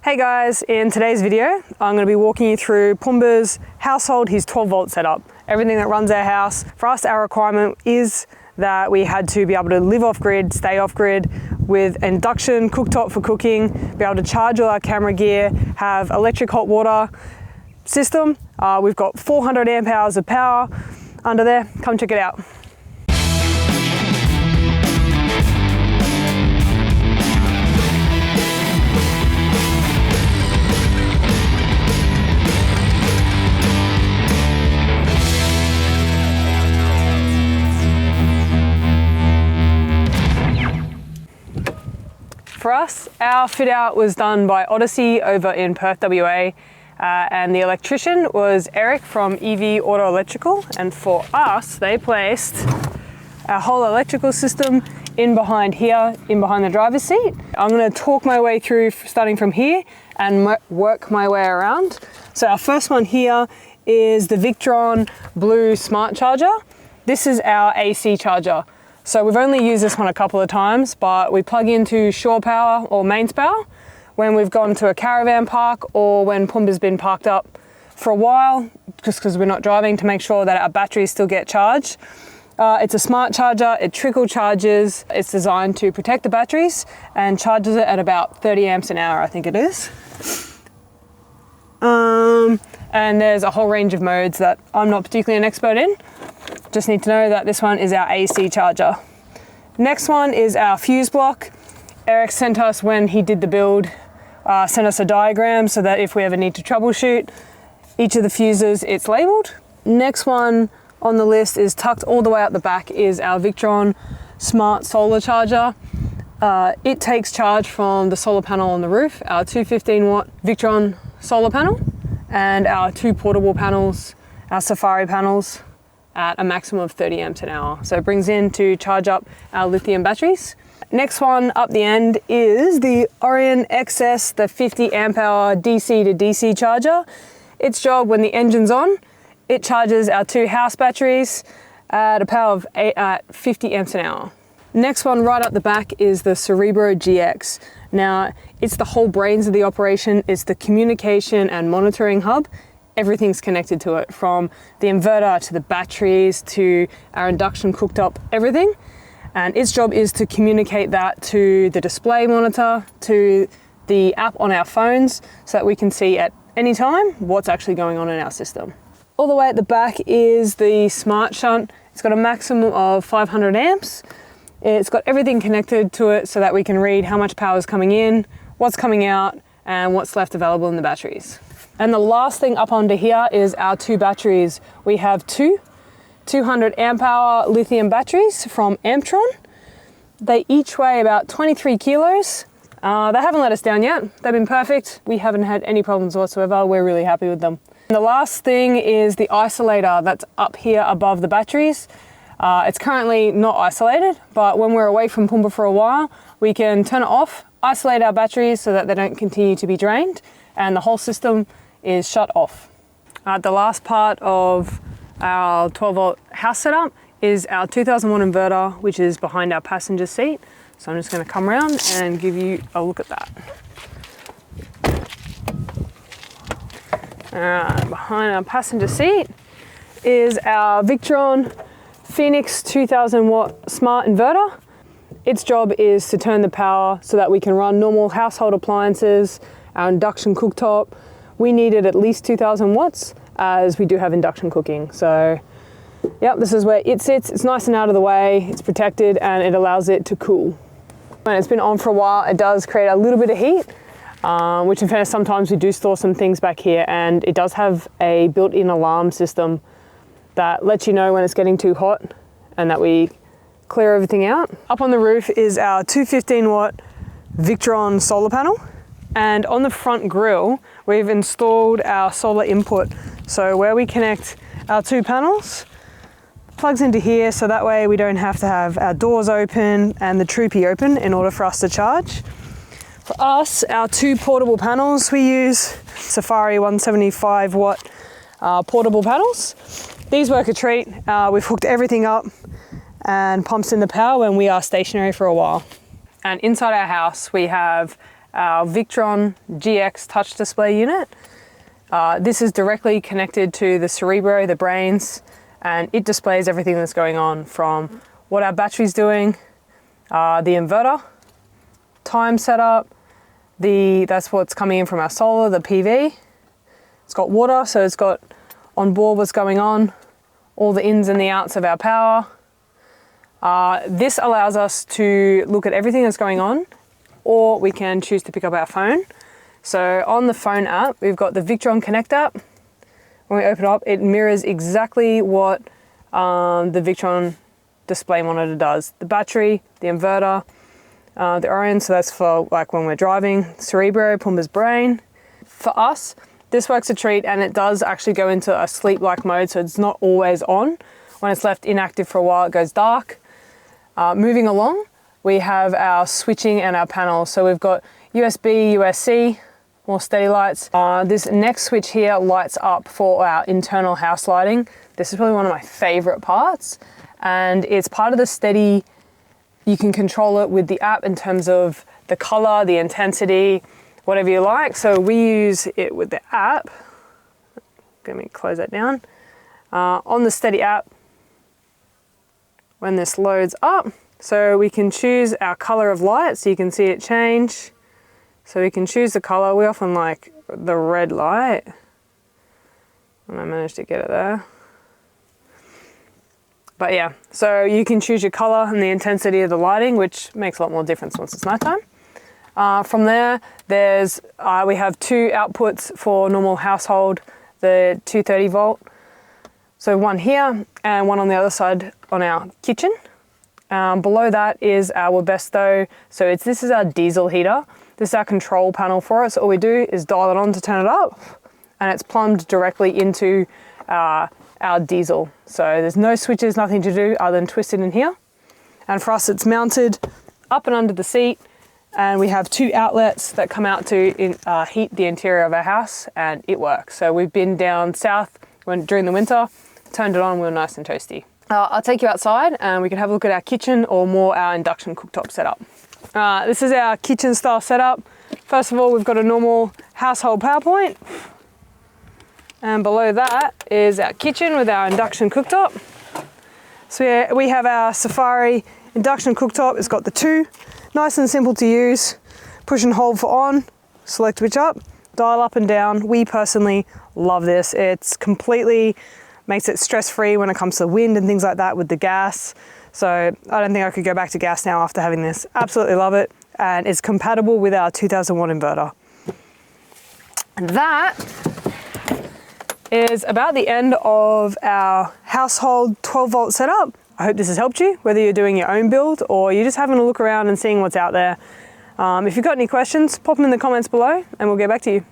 Hey guys, in today's video, I'm going to be walking you through Pumbaa's household, his 12 volt setup. Everything that runs our house. For us, our requirement is that we had to be able to live off grid, stay off grid with induction cooktop for cooking, be able to charge all our camera gear, have electric hot water system. We've got 400 amp hours of power under there. Come check it out. For us, our fit out was done by Odyssey over in Perth, WA, and the electrician was Eric from EV Auto Electrical, and for us, they placed our whole electrical system in behind here, in behind the driver's seat. I'm going to talk my way through, starting from here, and work my way around. So our first one here is the Victron Blue Smart Charger. This is our AC charger. So we've only used this one a couple of times, but we plug into shore power or mains power when we've gone to a caravan park or when Pumbaa's been parked up for a while, just because we're not driving, to make sure that our batteries still get charged. It's a smart charger, it trickle charges, it's designed to protect the batteries and charges it at about 30 amps an hour, I think it is. And there's a whole range of modes that I'm not particularly an expert in. Just need to know that this one is our AC charger. Next one is our fuse block. Eric sent us, when he did the build, sent us a diagram so that if we ever need to troubleshoot each of the fuses, it's labeled. Next one on the list is tucked all the way out the back is our Victron Smart Solar Charger. It takes charge from the solar panel on the roof, our 215 watt Victron solar panel, and our two portable panels, our Safiery panels, at a maximum of 30 amps an hour. So it brings in to charge up our lithium batteries. Next one up the end is the Orion XS, the 50 amp hour DC to DC charger. Its job, when the engine's on, it charges our two house batteries at a power of 50 amps an hour. Next one right up the back is the Cerebro GX. Now, it's the whole brains of the operation. It's the communication and monitoring hub. Everything's connected to it, from the inverter to the batteries to our induction cooktop, everything. And its job is to communicate that to the display monitor, to the app on our phones, so that we can see at any time what's actually going on in our system. All the way at the back is the smart shunt. It's got a maximum of 500 amps. It's got everything connected to it so that we can read how much power is coming in, what's coming out, and what's left available in the batteries. And the last thing up under here is our two batteries. We have two 200 amp hour lithium batteries from Victron. They each weigh about 23 kilos. They haven't let us down yet. They've been perfect. We haven't had any problems whatsoever. We're really happy with them. And the last thing is the isolator that's up here above the batteries. It's currently not isolated, but when we're away from Pumbaa for a while, we can turn it off, isolate our batteries so that they don't continue to be drained, and the whole system is shut off. The last part of our 12 volt house setup is our 2000 watt inverter, which is behind our passenger seat. So I'm just going to come around and give you a look at that. Behind our passenger seat is our Victron Phoenix 2000 watt smart inverter. Its job is to turn the power so that we can run normal household appliances, our induction cooktop. We needed at least 2000 watts as we do have induction cooking. So yep, this is where it sits. It's nice and out of the way, it's protected, and it allows it to cool. When it's been on for a while, it does create a little bit of heat, which in fairness, sometimes we do store some things back here, and it does have a built-in alarm system that lets you know when it's getting too hot and that we clear everything out. Up on the roof is our 215 watt Victron solar panel. And on the front grille, we've installed our solar input. So where we connect our two panels, plugs into here, so that way we don't have to have our doors open and the Troopy open in order for us to charge. For us, our two portable panels, we use Safiery 175 watt portable panels. These work a treat. We've hooked everything up and pumps in the power when we are stationary for a while. And inside our house, we have our Victron GX touch display unit. This is directly connected to the cerebro, the brains, and it displays everything that's going on from what our battery's doing, the inverter, time setup, that's what's coming in from our solar, the PV. It's got water, so it's got on board what's going on, all the ins and the outs of our power. This allows us to look at everything that's going on, or we can choose to pick up our phone. So on the phone app, we've got the Victron Connect app. When we open it up, it mirrors exactly what the Victron display monitor does. The battery, the inverter, the Orion, so that's for like when we're driving, Cerebro, Pumbaa's brain. For us, this works a treat, and it does actually go into a sleep-like mode, so it's not always on. When it's left inactive for a while, it goes dark. Moving along, we have our switching and our panels. So we've got USB, USB-C, more steady lights. This next switch here lights up for our internal house lighting. This is probably one of my favorite parts, and it's part of the steady. You can control it with the app in terms of the color, the intensity, whatever you like. So we use it with the app. Let me close that down. On the steady app, when this loads up, so we can choose our color of light, so you can see it change. So we can choose the color. We often like the red light, and I managed to get it there. But yeah, so you can choose your color and the intensity of the lighting, which makes a lot more difference once it's nighttime. From there, we have two outputs for normal household, the 230 volt. So one here and one on the other side on our kitchen. Below that is our Webesto. So this is our diesel heater. This is our control panel for it. So all we do is dial it on to turn it up, and it's plumbed directly into our diesel. So there's no switches, nothing to do other than twist it in here. And for us, it's mounted up and under the seat, and we have two outlets that come out to heat the interior of our house, and it works. So we've been down south during the winter, turned it on, we were nice and toasty. I'll take you outside and we can have a look at our kitchen, or more our induction cooktop setup. This is our kitchen style setup. First of all, we've got a normal household PowerPoint. And below that is our kitchen with our induction cooktop. So we have our Safiery induction cooktop. It's got the two, nice and simple to use. Push and hold for on, select which up, dial up and down. We personally love this. It's completely makes it stress-free when it comes to wind and things like that with the gas. So I don't think I could go back to gas now after having this. Absolutely love it. And it's compatible with our 2000 watt inverter. And that is about the end of our household 12 volt setup. I hope this has helped you, whether you're doing your own build or you're just having a look around and seeing what's out there. If you've got any questions, pop them in the comments below and we'll get back to you.